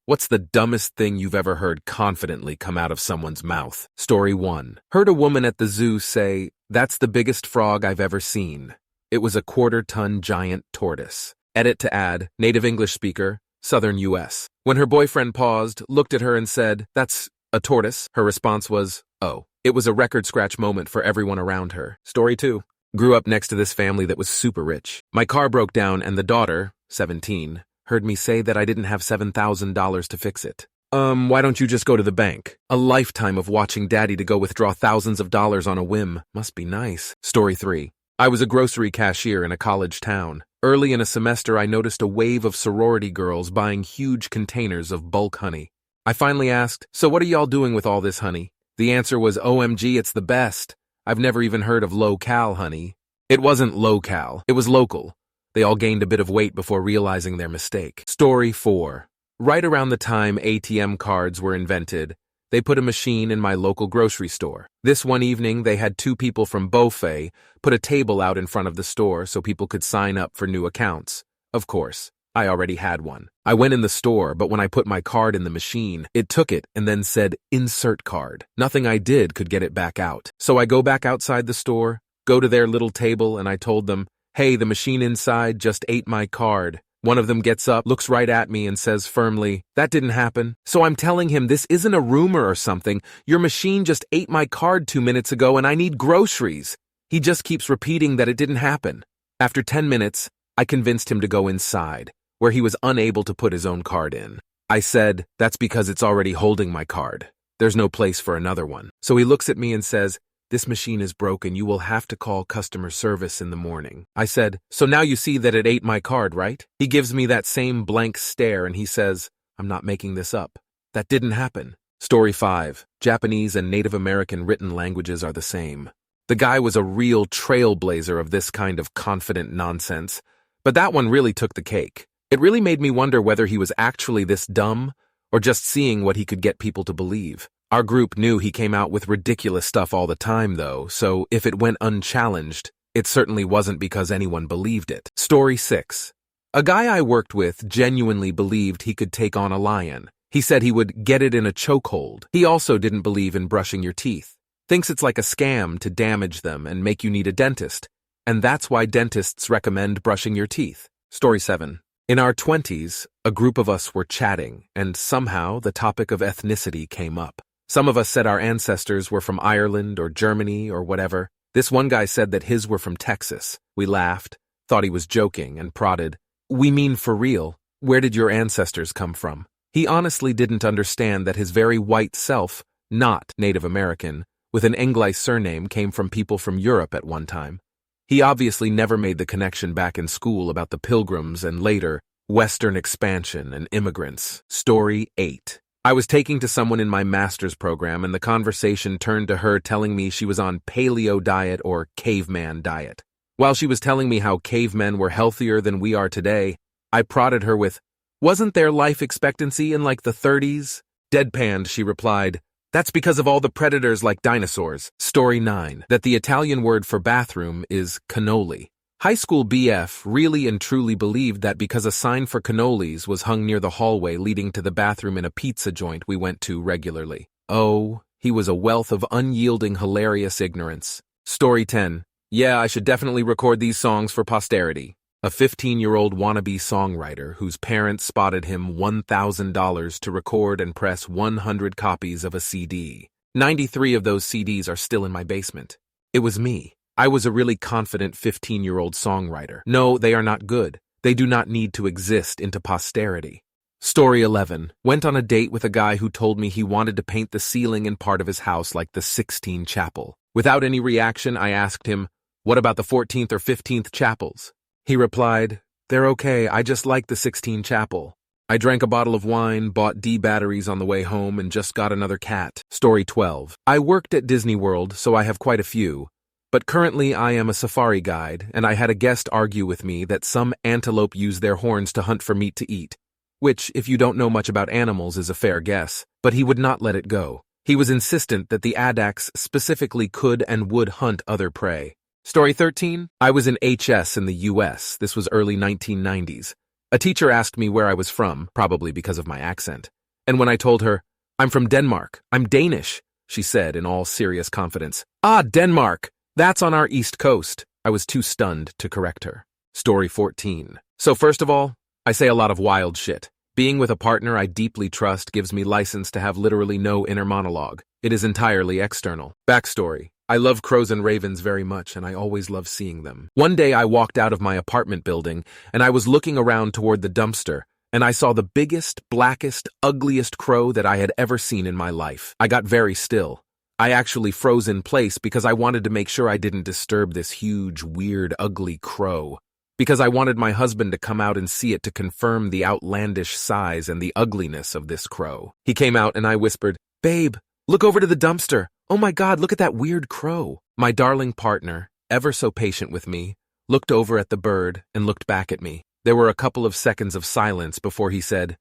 What's the dumbest thing you've ever heard confidently come out of someone's mouth? Story 1. Heard a woman at the zoo say, "That's the biggest frog I've ever seen." It was a quarter-ton giant tortoise. Edit to add, native English speaker, Southern U.S. When her boyfriend paused, looked at her and said, "That's a tortoise," her response was, "Oh." It was a record-scratch moment for everyone around her. Story 2. Grew up next to this family that was super rich. My car broke down and the daughter, 17, heard me say that I didn't have $7,000 to fix it. Why don't you just go to the bank? A lifetime of watching daddy to go withdraw thousands of dollars on a whim. Must be nice. Story 3. I was a grocery cashier in a college town. Early in a semester, I noticed a wave of sorority girls buying huge containers of bulk honey. I finally asked, "So what are y'all doing with all this honey?" The answer was, "OMG, it's the best. I've never even heard of low-cal honey." It wasn't low-cal, it was local. They all gained a bit of weight before realizing their mistake. Story 4. Right around the time ATM cards were invented, they put a machine in my local grocery store. This one evening, they had 2 people from Beaufait put a table out in front of the store so people could sign up for new accounts. Of course, I already had one. I went in the store, but when I put my card in the machine, it took it and then said, "Insert card." Nothing I did could get it back out. So I go back outside the store, go to their little table, and I told them, "Hey, the machine inside just ate my card." One of them gets up, looks right at me, and says firmly, "That didn't happen." So I'm telling him, "This isn't a rumor or something. Your machine just ate my card 2 minutes ago and I need groceries." He just keeps repeating that it didn't happen. After 10 minutes, I convinced him to go inside, where he was unable to put his own card in. I said, "That's because it's already holding my card. There's no place for another one." So he looks at me and says, "This machine is broken. You will have to call customer service in the morning." I said, "So now you see that it ate my card, right?" He gives me that same blank stare and he says, "I'm not making this up. That didn't happen." Story 5. Japanese and Native American written languages are the same. The guy was a real trailblazer of this kind of confident nonsense, but that one really took the cake. It really made me wonder whether he was actually this dumb or just seeing what he could get people to believe. Our group knew he came out with ridiculous stuff all the time, though, so if it went unchallenged, it certainly wasn't because anyone believed it. Story 6. A guy I worked with genuinely believed he could take on a lion. He said he would get it in a chokehold. He also didn't believe in brushing your teeth. Thinks it's like a scam to damage them and make you need a dentist. And that's why dentists recommend brushing your teeth. Story 7. In our 20s, a group of us were chatting, and somehow the topic of ethnicity came up. Some of us said our ancestors were from Ireland or Germany or whatever. This one guy said that his were from Texas. We laughed, thought he was joking, and prodded, "We mean for real. Where did your ancestors come from?" He honestly didn't understand that his very white self, not Native American, with an English surname, came from people from Europe at one time. He obviously never made the connection back in school about the Pilgrims and later Western expansion and immigrants. Story 8. I was taking to someone in my master's program and the conversation turned to her telling me she was on paleo diet or caveman diet. While she was telling me how cavemen were healthier than we are today, I prodded her with, "Wasn't their life expectancy in like the 30s? Deadpanned, she replied, "That's because of all the predators like dinosaurs." Story 9. That the Italian word for bathroom is cannoli. High school BF really and truly believed that because a sign for cannolis was hung near the hallway leading to the bathroom in a pizza joint we went to regularly. Oh, he was a wealth of unyielding, hilarious ignorance. Story 10. Yeah, I should definitely record these songs for posterity. A 15-year-old wannabe songwriter whose parents spotted him $1,000 to record and press 100 copies of a CD. 93 of those CDs are still in my basement. It was me. I was a really confident 15-year-old songwriter. No, they are not good. They do not need to exist into posterity. Story 11. Went on a date with a guy who told me he wanted to paint the ceiling in part of his house like the Sixtine Chapel. Without any reaction, I asked him, "What about the 14th or 15th chapels?" He replied, "They're okay, I just like the Sixtine Chapel." I drank a bottle of wine, bought D batteries on the way home, and just got another cat. Story 12. I worked at Disney World, so I have quite a few. But currently I am a safari guide, and I had a guest argue with me that some antelope use their horns to hunt for meat to eat, which, if you don't know much about animals, is a fair guess, but he would not let it go. He was insistent that the addax specifically could and would hunt other prey. Story 13. I was in HS in the US. This was early 1990s. A teacher asked me where I was from, probably because of my accent. And when I told her, "I'm from Denmark, I'm Danish," she said in all serious confidence, "Ah, Denmark! That's on our east coast." I was too stunned to correct her. Story 14. So first of all, I say a lot of wild shit. Being with a partner I deeply trust gives me license to have literally no inner monologue. It is entirely external. Backstory. I love crows and ravens very much, and I always love seeing them. One day I walked out of my apartment building, and I was looking around toward the dumpster, and I saw the biggest, blackest, ugliest crow that I had ever seen in my life. I got very still. I actually froze in place because I wanted to make sure I didn't disturb this huge, weird, ugly crow. Because I wanted my husband to come out and see it to confirm the outlandish size and the ugliness of this crow. He came out and I whispered, "Babe, look over to the dumpster. Oh my God, look at that weird crow." My darling partner, ever so patient with me, looked over at the bird and looked back at me. There were a couple of seconds of silence before he said,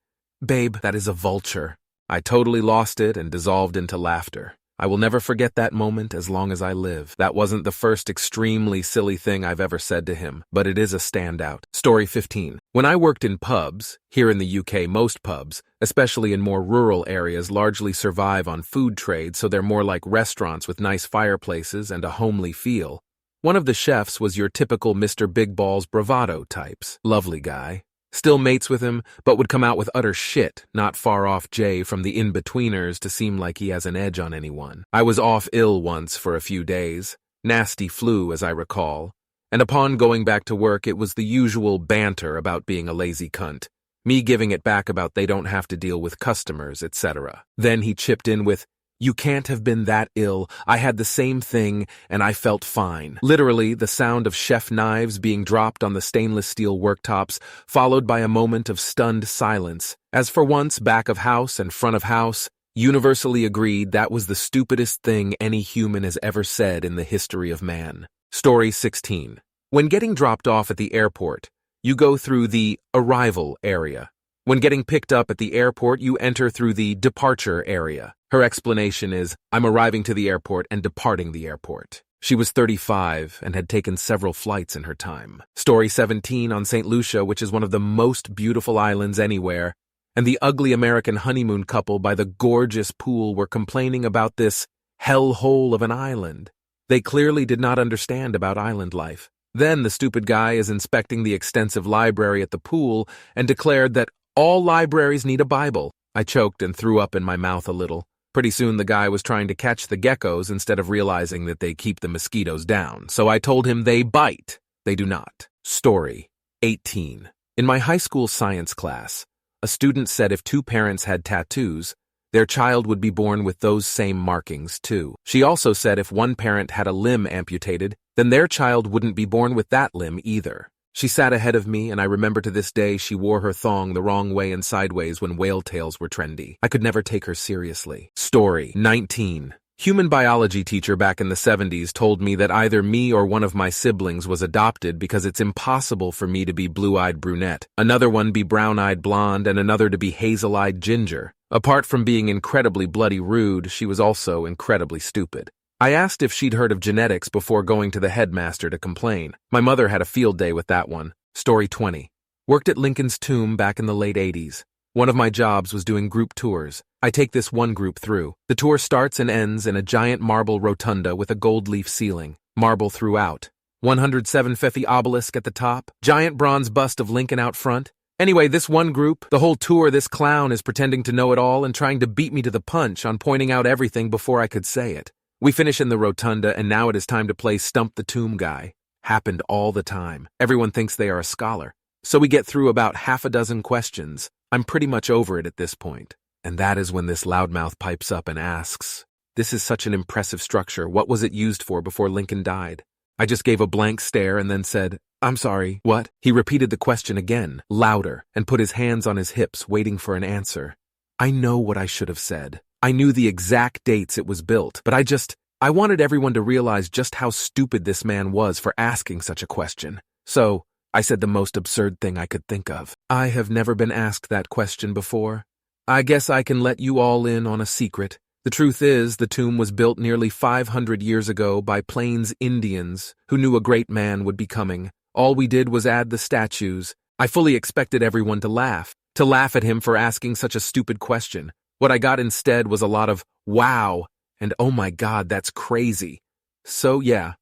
"Babe, that is a vulture." I totally lost it and dissolved into laughter. I will never forget that moment as long as I live. That wasn't the first extremely silly thing I've ever said to him, but it is a standout. Story 15. When I worked in pubs, here in the UK most pubs, especially in more rural areas, largely survive on food trade, so they're more like restaurants with nice fireplaces and a homely feel. One of the chefs was your typical Mr. Big Balls bravado types. Lovely guy. Still mates with him, but would come out with utter shit, not far off Jay from the in-betweeners to seem like he has an edge on anyone. I was off ill once for a few days. Nasty flu, as I recall. And upon going back to work, it was the usual banter about being a lazy cunt. Me giving it back about they don't have to deal with customers, etc. Then he chipped in with, "You can't have been that ill. I had the same thing, and I felt fine." Literally, the sound of chef knives being dropped on the stainless steel worktops, followed by a moment of stunned silence. As for once, back of house and front of house, universally agreed that was the stupidest thing any human has ever said in the history of man. Story 16. When getting dropped off at the airport, you go through the arrival area. When getting picked up at the airport, you enter through the departure area. Her explanation is, "I'm arriving to the airport and departing the airport." She was 35 and had taken several flights in her time. Story 17 on St. Lucia, which is one of the most beautiful islands anywhere, and the ugly American honeymoon couple by the gorgeous pool were complaining about this hellhole of an island. They clearly did not understand about island life. Then the stupid guy is inspecting the extensive library at the pool and declared that all libraries need a Bible. I choked and threw up in my mouth a little. Pretty soon the guy was trying to catch the geckos instead of realizing that they keep the mosquitoes down, so I told him they bite. They do not. Story 18. In my high school science class, a student said if two parents had tattoos, their child would be born with those same markings too. She also said if one parent had a limb amputated, then their child wouldn't be born with that limb either. She sat ahead of me, and I remember to this day she wore her thong the wrong way and sideways when whale tails were trendy. I could never take her seriously. Story 19. Human biology teacher back in the 70s told me that either me or one of my siblings was adopted because it's impossible for me to be blue-eyed brunette, another one be brown-eyed blonde, and another to be hazel-eyed ginger. Apart from being incredibly bloody rude, she was also incredibly stupid. I asked if she'd heard of genetics before going to the headmaster to complain. My mother had a field day with that one. Story 20. Worked at Lincoln's tomb back in the late 80s. One of my jobs was doing group tours. I take this one group through. The tour starts and ends in a giant marble rotunda with a gold leaf ceiling. Marble throughout. 107 Fethi obelisk at the top. Giant bronze bust of Lincoln out front. Anyway, this one group, the whole tour, this clown is pretending to know it all and trying to beat me to the punch on pointing out everything before I could say it. We finish in the rotunda, and now it is time to play Stump the Tomb Guy. Happened all the time. Everyone thinks they are a scholar. So we get through about half a dozen questions. I'm pretty much over it at this point. And that is when this loudmouth pipes up and asks, "This is such an impressive structure. What was it used for before Lincoln died?" I just gave a blank stare and then said, "I'm sorry, what?" He repeated the question again, louder, and put his hands on his hips, waiting for an answer. I know what I should have said. I knew the exact dates it was built, but I wanted everyone to realize just how stupid this man was for asking such a question. So, I said the most absurd thing I could think of. "I have never been asked that question before. I guess I can let you all in on a secret. The truth is, the tomb was built nearly 500 years ago by Plains Indians who knew a great man would be coming. All we did was add the statues. I fully expected everyone to laugh at him for asking such a stupid question. What I got instead was a lot of wow and oh my god, that's crazy. So yeah,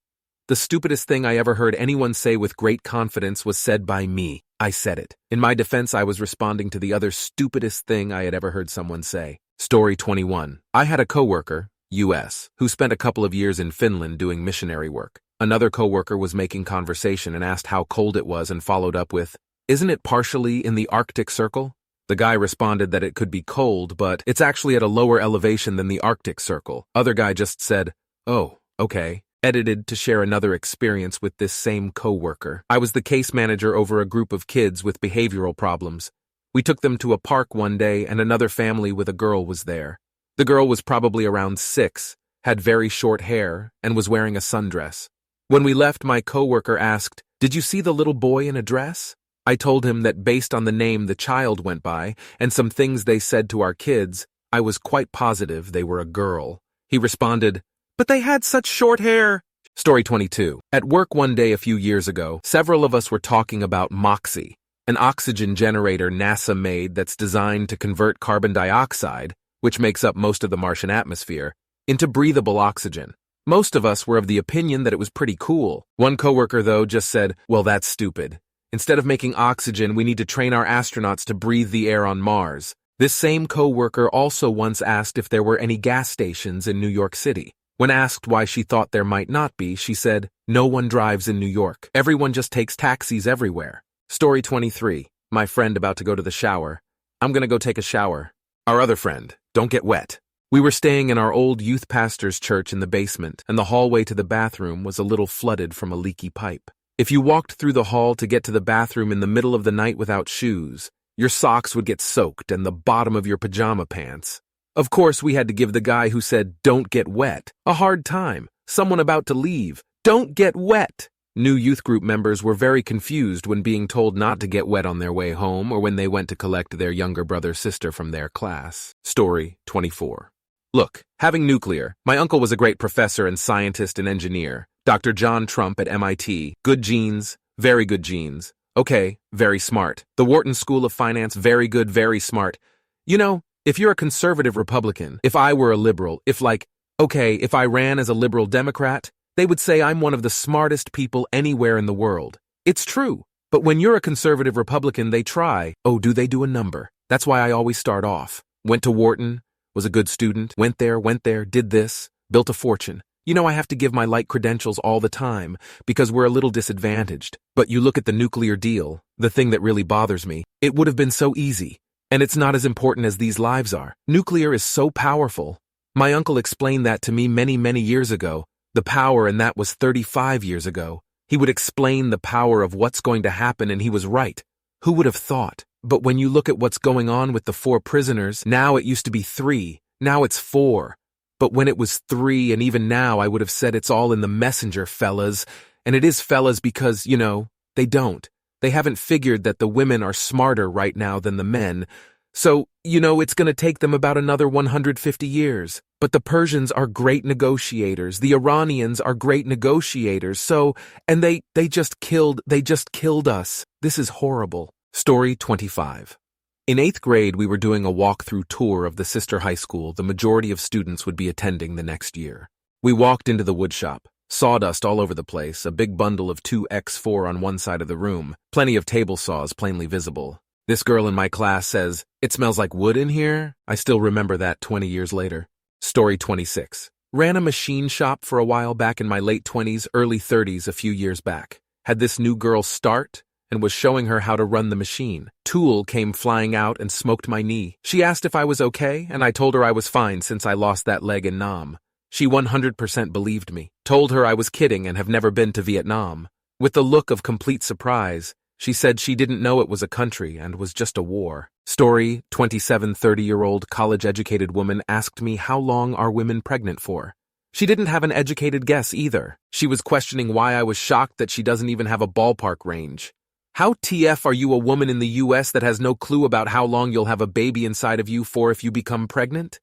the stupidest thing I ever heard anyone say with great confidence was said by me. I said it. In my defense, I was responding to the other stupidest thing I had ever heard someone say. Story 21. I had a coworker, U.S., who spent a couple of years in Finland doing missionary work. Another coworker was making conversation and asked how cold it was and followed up with, "Isn't it partially in the Arctic Circle?" The guy responded that it could be cold, but it's actually at a lower elevation than the Arctic Circle. Other guy just said, "Oh, okay." Edited to share another experience with this same coworker. I was the case manager over a group of kids with behavioral problems. We took them to a park one day and another family with a girl was there. The girl was probably around 6, had very short hair, and was wearing a sundress. When we left, my coworker asked, "Did you see the little boy in a dress?" I told him that based on the name the child went by and some things they said to our kids, I was quite positive they were a girl. He responded, "But they had such short hair." Story 22. At work one day a few years ago, several of us were talking about MOXIE, an oxygen generator NASA made that's designed to convert carbon dioxide, which makes up most of the Martian atmosphere, into breathable oxygen. Most of us were of the opinion that it was pretty cool. One coworker, though, just said, "Well, that's stupid. Instead of making oxygen, we need to train our astronauts to breathe the air on Mars." This same coworker also once asked if there were any gas stations in New York City. When asked why she thought there might not be, she said, "No one drives in New York. Everyone just takes taxis everywhere." Story 23. My friend about to go to the shower. "I'm gonna go take a shower." Our other friend, "Don't get wet." We were staying in our old youth pastor's church in the basement, and the hallway to the bathroom was a little flooded from a leaky pipe. If you walked through the hall to get to the bathroom in the middle of the night without shoes, your socks would get soaked and the bottom of your pajama pants. Of course, we had to give the guy who said, "Don't get wet," a hard time. Someone about to leave. Don't get wet. New youth group members were very confused when being told not to get wet on their way home or when they went to collect their younger brother-sister from their class. Story 24. Look, having nuclear, my uncle was a great professor and scientist and engineer. Dr. John Trump at MIT. Good genes, very good genes. Okay, very smart. The Wharton School of Finance, very good, very smart. You know, if you're a conservative Republican, if I were a liberal, if I ran as a liberal Democrat, they would say I'm one of the smartest people anywhere in the world. It's true. But when you're a conservative Republican, they try, do they do a number? That's why I always start off. Went to Wharton, was a good student, went there, did this, built a fortune. You know, I have to give my light credentials all the time because we're a little disadvantaged. But you look at the nuclear deal, the thing that really bothers me, it would have been so easy. And it's not as important as these lives are. Nuclear is so powerful. My uncle explained that to me many, many years ago. The power, and that was 35 years ago. He would explain the power of what's going to happen, and he was right. Who would have thought? But when you look at what's going on with the 4 prisoners, now it used to be 3, now it's 4. But when it was 3, and even now, I would have said it's all in the messenger, fellas. And it is fellas because, they don't. They haven't figured that the women are smarter right now than the men. So, it's going to take them about another 150 years. But the Persians are great negotiators. The Iranians are great negotiators. And they just killed us. This is horrible. Story 25. In 8th grade, we were doing a walk-through tour of the sister high school the majority of students would be attending the next year. We walked into the woodshop. Sawdust all over the place, a big bundle of 2x4 on one side of the room, plenty of table saws plainly visible. This girl in my class says, "It smells like wood in here." I still remember that 20 years later. Story 26. Ran a machine shop for a while back in my late 20s, early 30s a few years back. Had this new girl start and was showing her how to run the machine. Tool came flying out and smoked my knee. She asked if I was okay, and I told her I was fine since I lost that leg in Nam. She 100% believed me. Told her I was kidding and have never been to Vietnam. With the look of complete surprise, she said she didn't know it was a country and was just a war. Story 27 30-year-old college-educated woman asked me how long are women pregnant for. She didn't have an educated guess either. She was questioning why I was shocked that she doesn't even have a ballpark range. How TF are you a woman in the US that has no clue about how long you'll have a baby inside of you for if you become pregnant?